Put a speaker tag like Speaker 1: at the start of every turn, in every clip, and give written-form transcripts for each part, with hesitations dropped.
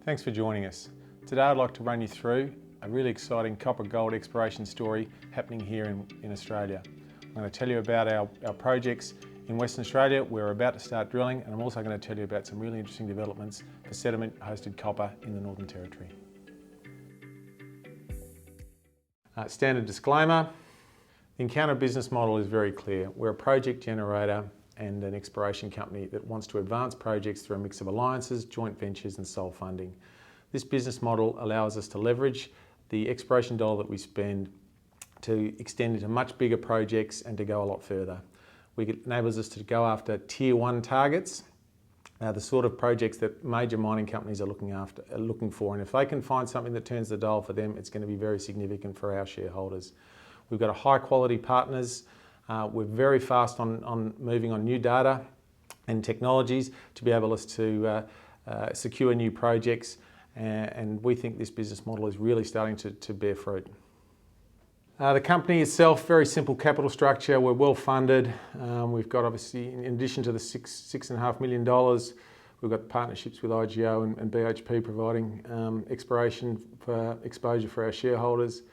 Speaker 1: Thanks for joining us. Today I'd like to run you through a really exciting copper gold exploration story happening here in Australia. I'm going to tell you about our projects in Western Australia. We're about to start drilling, and I'm also going to tell you about some really interesting developments for sediment-hosted copper in the Northern Territory. Standard disclaimer, the Encounter business model is very clear. We're a project generator and an exploration company that wants to advance projects through a mix of alliances, joint ventures and sole funding. This business model allows us to leverage the exploration dollar that we spend to extend into much bigger projects and to go a lot further. It enables us to go after tier 1 targets, the sort of projects that major mining companies are looking for, and if they can find something that turns the dial for them, it's going to be very significant for our shareholders. We've got a high quality partners. We're very fast on moving on new data and technologies to be able to secure new projects, and we think this business model is really starting to bear fruit. The company itself, very simple capital structure. We're well funded. We've got, obviously, in addition to the $6.5 million, we've got partnerships with IGO and BHP providing exploration for exposure for our shareholders.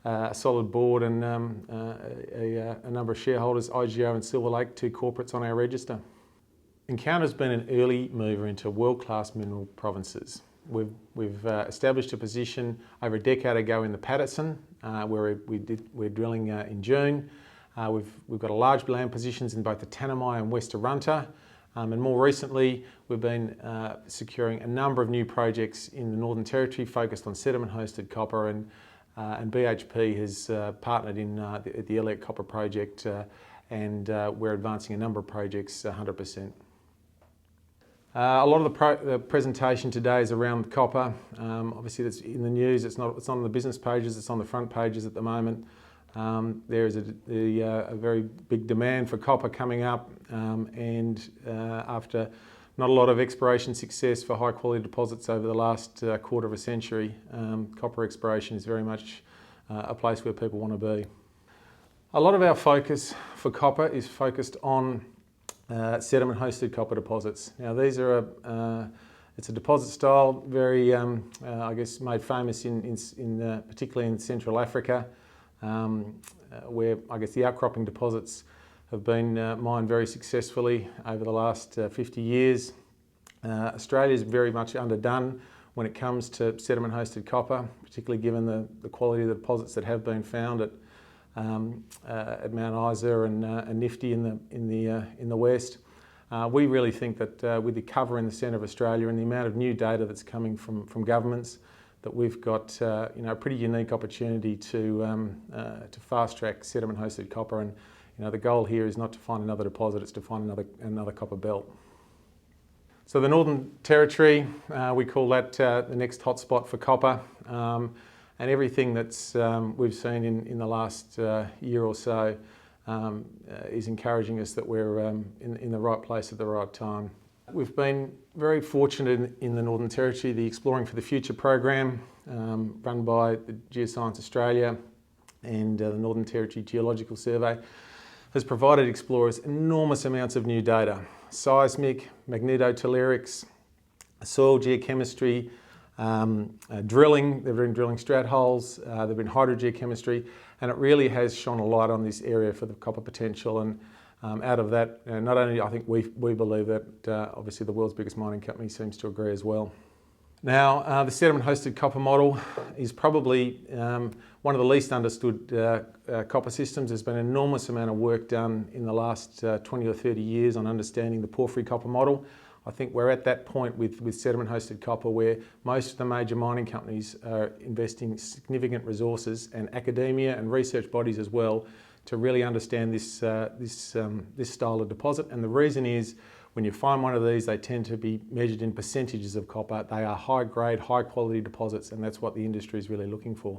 Speaker 1: A solid board and a number of shareholders, IGO and Silver Lake, 2 corporates on our register. Encounter's been an early mover into world-class mineral provinces. We've established a position over a decade ago in the Patterson, where we're drilling in June. We've got a large land positions in both the Tanami and West Arunta, and more recently we've been securing a number of new projects in the Northern Territory focused on sediment-hosted copper, and BHP has partnered in the Elliott Copper Project, and we're advancing a number of projects 100%. A lot of the presentation today is around copper. Obviously it's in the news, it's not on the business pages, it's on the front pages at the moment. There is a very big demand for copper coming up, and after not a lot of exploration success for high quality deposits over the last quarter of a century, copper exploration is very much a place where people want to be. A lot of our focus for copper is focused on sediment-hosted copper deposits. Now these are it's a deposit style, very I guess made famous particularly in Central Africa, where I guess the outcropping deposits have been mined very successfully over the last 50 years. Australia is very much underdone when it comes to sediment-hosted copper, particularly given the quality of the deposits that have been found at Mount Isa and Nifty in the west. We really think that with the cover in the centre of Australia and the amount of new data that's coming from governments, that we've got a pretty unique opportunity to fast track sediment-hosted copper. And the goal here is not to find another deposit, it's to find another copper belt. So the Northern Territory, we call that the next hotspot for copper, and everything that's we've seen in the last year or so is encouraging us that we're in the right place at the right time. We've been very fortunate in the Northern Territory. The Exploring for the Future program, run by the Geoscience Australia and the Northern Territory Geological Survey, has provided explorers enormous amounts of new data: seismic, magnetotellurics, soil geochemistry, drilling. They've been drilling strat holes, they've been hydrogeochemistry, and it really has shone a light on this area for the copper potential. And out of that, not only I think we believe that, obviously the world's biggest mining company seems to agree as well. Now, the sediment-hosted copper model is probably one of the least understood copper systems. There's been an enormous amount of work done in the last 20 or 30 years on understanding the porphyry copper model. I think we're at that point with sediment-hosted copper where most of the major mining companies are investing significant resources, and academia and research bodies as well, to really understand this style of deposit. And the reason is, when you find one of these, they tend to be measured in percentages of copper. They are high grade, high quality deposits, and that's what the industry is really looking for.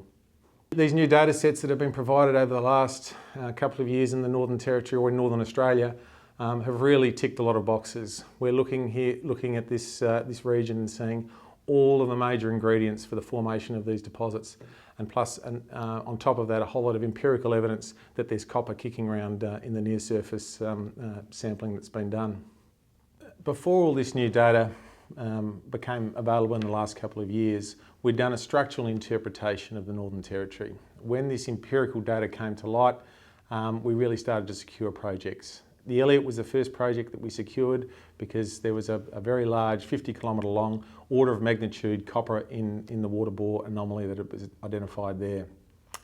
Speaker 1: These new data sets that have been provided over the last couple of years in the Northern Territory or in Northern Australia have really ticked a lot of boxes. We're looking at this region and seeing all of the major ingredients for the formation of these deposits, and plus, on top of that, a whole lot of empirical evidence that there's copper kicking around in the near surface sampling that's been done. Before all this new data became available in the last couple of years, we'd done a structural interpretation of the Northern Territory. When this empirical data came to light, we really started to secure projects. The Elliott was the first project that we secured because there was a very large 50-kilometre long order of magnitude copper in the water bore anomaly that was identified there.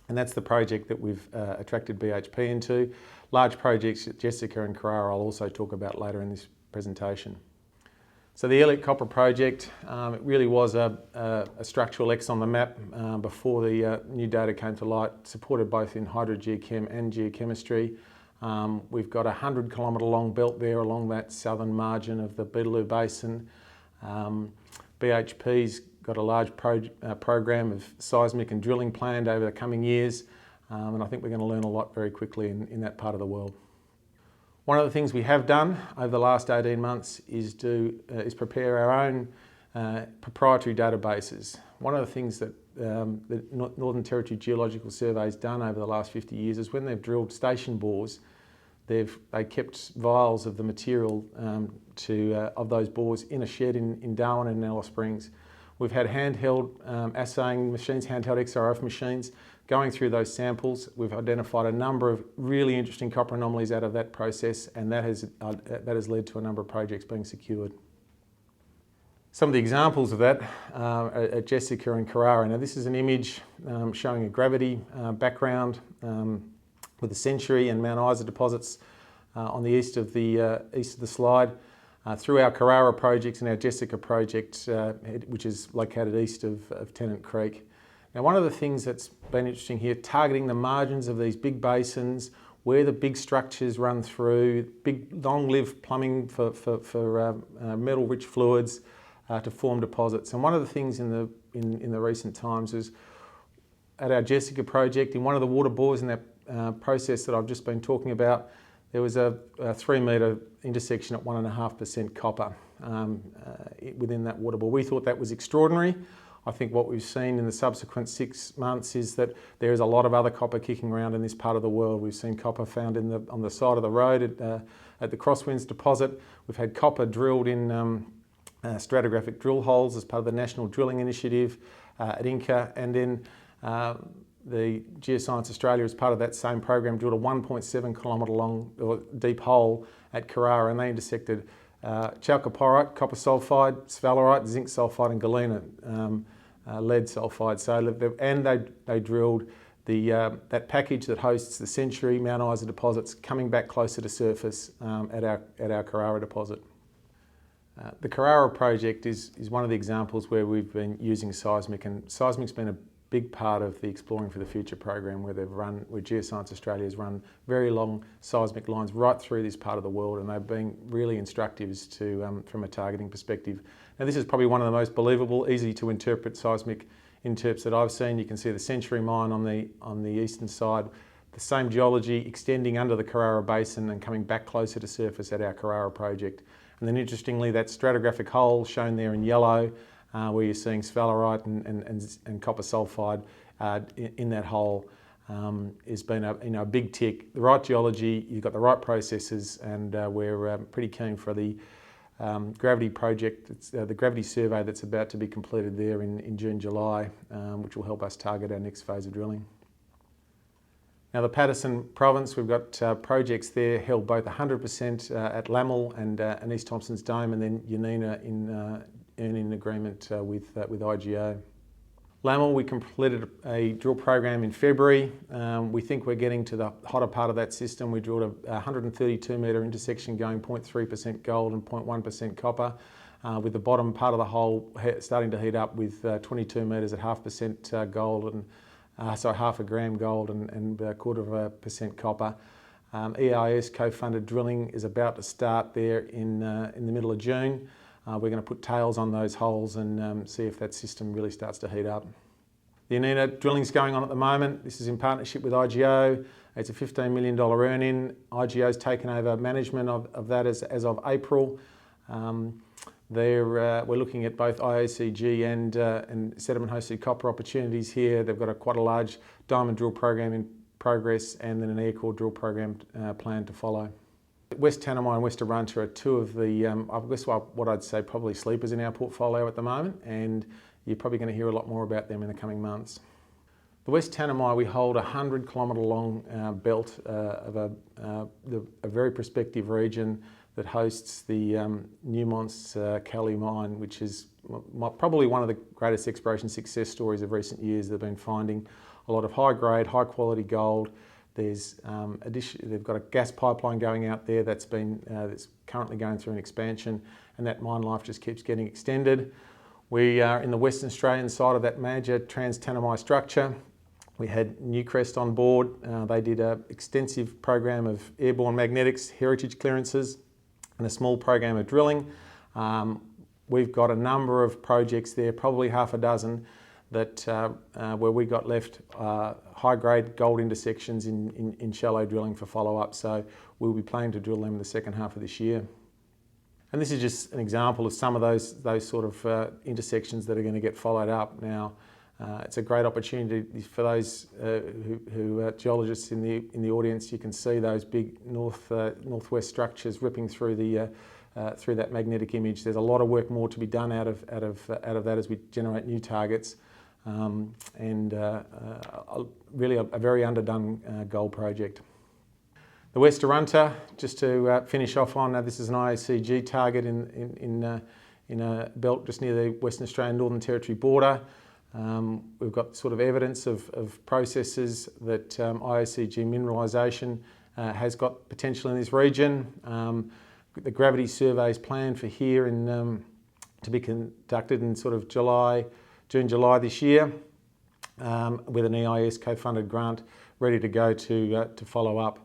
Speaker 1: And that's the project that we've attracted BHP into. Large projects at Jessica and Carrara I'll also talk about later in this presentation. So the Elliott Copper Project, it really was a structural X on the map before the new data came to light, supported both in hydrogeochem and geochemistry. We've got a 100-kilometre long belt there along that southern margin of the Beetaloo Basin. BHP's got a large program of seismic and drilling planned over the coming years, and I think we're going to learn a lot very quickly in that part of the world. One of the things we have done over the last 18 months is prepare our own proprietary databases. One of the things that the Northern Territory Geological Survey's done over the last 50 years is when they've drilled station bores, they kept vials of the material of those bores in a shed in Darwin and Alice Springs. We've had handheld assaying machines, handheld XRF machines, going through those samples. We've identified a number of really interesting copper anomalies out of that process, and that has led to a number of projects being secured. Some of the examples of that are at Jessica and Carrara. Now this is an image showing a gravity background with the Century and Mount Isa deposits on the east of the slide. Through our Carrara projects and our Jessica project, which is located east of Tennant Creek. Now one of the things that's been interesting here, targeting the margins of these big basins, where the big structures run through, big long-lived plumbing for metal-rich fluids to form deposits. And one of the things in the recent times is at our Jessica project, in one of the water bores in that process that I've just been talking about, there was a 3-metre intersection at 1.5% copper within that water bore. We thought that was extraordinary. I think what we've seen in the subsequent 6 months is that there is a lot of other copper kicking around in this part of the world. We've seen copper found on the side of the road at the Crosswinds deposit. We've had copper drilled in stratigraphic drill holes as part of the National Drilling Initiative at Inca, and then the Geoscience Australia, as part of that same program, drilled a 1.7-kilometre long or deep hole at Carrara, and they intersected chalcopyrite, copper sulphide, sphalerite, zinc sulphide, and galena lead sulphide. They drilled that package that hosts the Century, Mount Isa deposits, coming back closer to surface at our Carrara deposit. The Carrara project is one of the examples where we've been using seismic, and seismic's been a big part of the Exploring for the Future program, where Geoscience Australia has run very long seismic lines right through this part of the world, and they've been really instructive from a targeting perspective. Now this is probably one of the most believable, easy to interpret seismic interps that I've seen. You can see the Century mine on the eastern side, the same geology extending under the Carrara Basin and coming back closer to surface at our Carrara project. And then interestingly, that stratigraphic hole shown there in yellow, where you're seeing sphalerite and copper sulphide in that hole, has been a big tick. The right geology, you've got the right processes, and we're pretty keen for the gravity project. It's the gravity survey that's about to be completed there in June, July, which will help us target our next phase of drilling. Now the Paterson province, we've got projects there held both 100% at Lamel and East Thompson's Dome, and then Yanina in agreement with IGO. Lamel, we completed a drill program in February. We think we're getting to the hotter part of that system. We drilled a 132-metre intersection going 0.3% gold and 0.1% copper, with the bottom part of the hole starting to heat up with 22 metres at 0.5% gold and half a gram gold and 0.25% copper. EIS co-funded drilling is about to start there in the middle of June. We're going to put tails on those holes and see if that system really starts to heat up. The Yanina drilling's going on at the moment. This is in partnership with IGO. It's a $15 million earn-in. IGO's taken over management of that as of April. We're looking at both IOCG and sediment-hosted copper opportunities here. They've got quite a large diamond drill program in progress, and then an air core drill program planned to follow. West Tanami and West Arunta are two of the, I guess what I'd say probably sleepers in our portfolio at the moment, and you're probably going to hear a lot more about them in the coming months. The West Tanami, we hold a 100-kilometre long belt of a very prospective region that hosts the Newmont's Kali mine, which is probably one of the greatest exploration success stories of recent years. They've been finding a lot of high-grade, high-quality gold. There's they've got a gas pipeline going out there that's currently going through an expansion, and that mine life just keeps getting extended. We are in the Western Australian side of that major Trans-Tanami structure. We had Newcrest on board. They did an extensive program of airborne magnetics, heritage clearances, and a small program of drilling. We've got a number of projects there, probably half a dozen, that where we got left high-grade gold intersections in shallow drilling for follow-up. So we'll be planning to drill them in the second half of this year. And this is just an example of some of those sort of intersections that are going to get followed up. Now, it's a great opportunity for those who geologists in the audience. You can see those big northwest structures ripping through through that magnetic image. There's a lot of work more to be done out of that as we generate new targets, and really a very underdone gold project. The West Arunta, just to finish off on, this is an IOCG target in a belt just near the Western Australian Northern Territory border. We've got sort of evidence of processes that IOCG mineralisation has got potential in this region. The gravity survey is planned for here to be conducted in sort of June, July this year, with an EIS co-funded grant ready to go to follow up.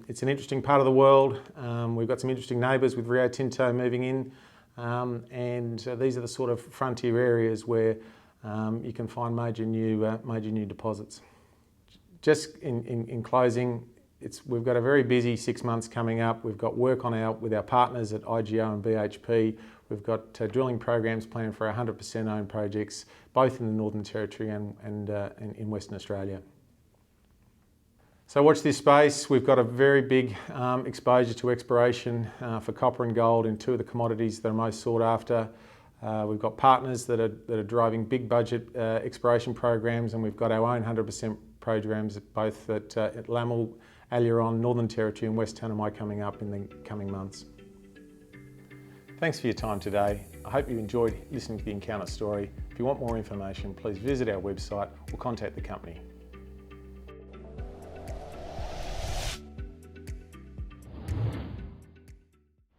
Speaker 1: It's an interesting part of the world. We've got some interesting neighbours with Rio Tinto moving in, and these are the sort of frontier areas where you can find major new deposits. Just in closing, we've got a very busy 6 months coming up. We've got work with our partners at IGO and BHP. We've got drilling programs planned for 100% owned projects, both in the Northern Territory and in Western Australia. So watch this space. We've got a very big exposure to exploration for copper and gold in two of the commodities that are most sought after. We've got partners that are driving big budget exploration programs, and we've got our own 100% programs both at Lamel, Aileron, Northern Territory and West Tanami coming up in the coming months. Thanks for your time today. I hope you enjoyed listening to the Encounter story. If you want more information, please visit our website or contact the company.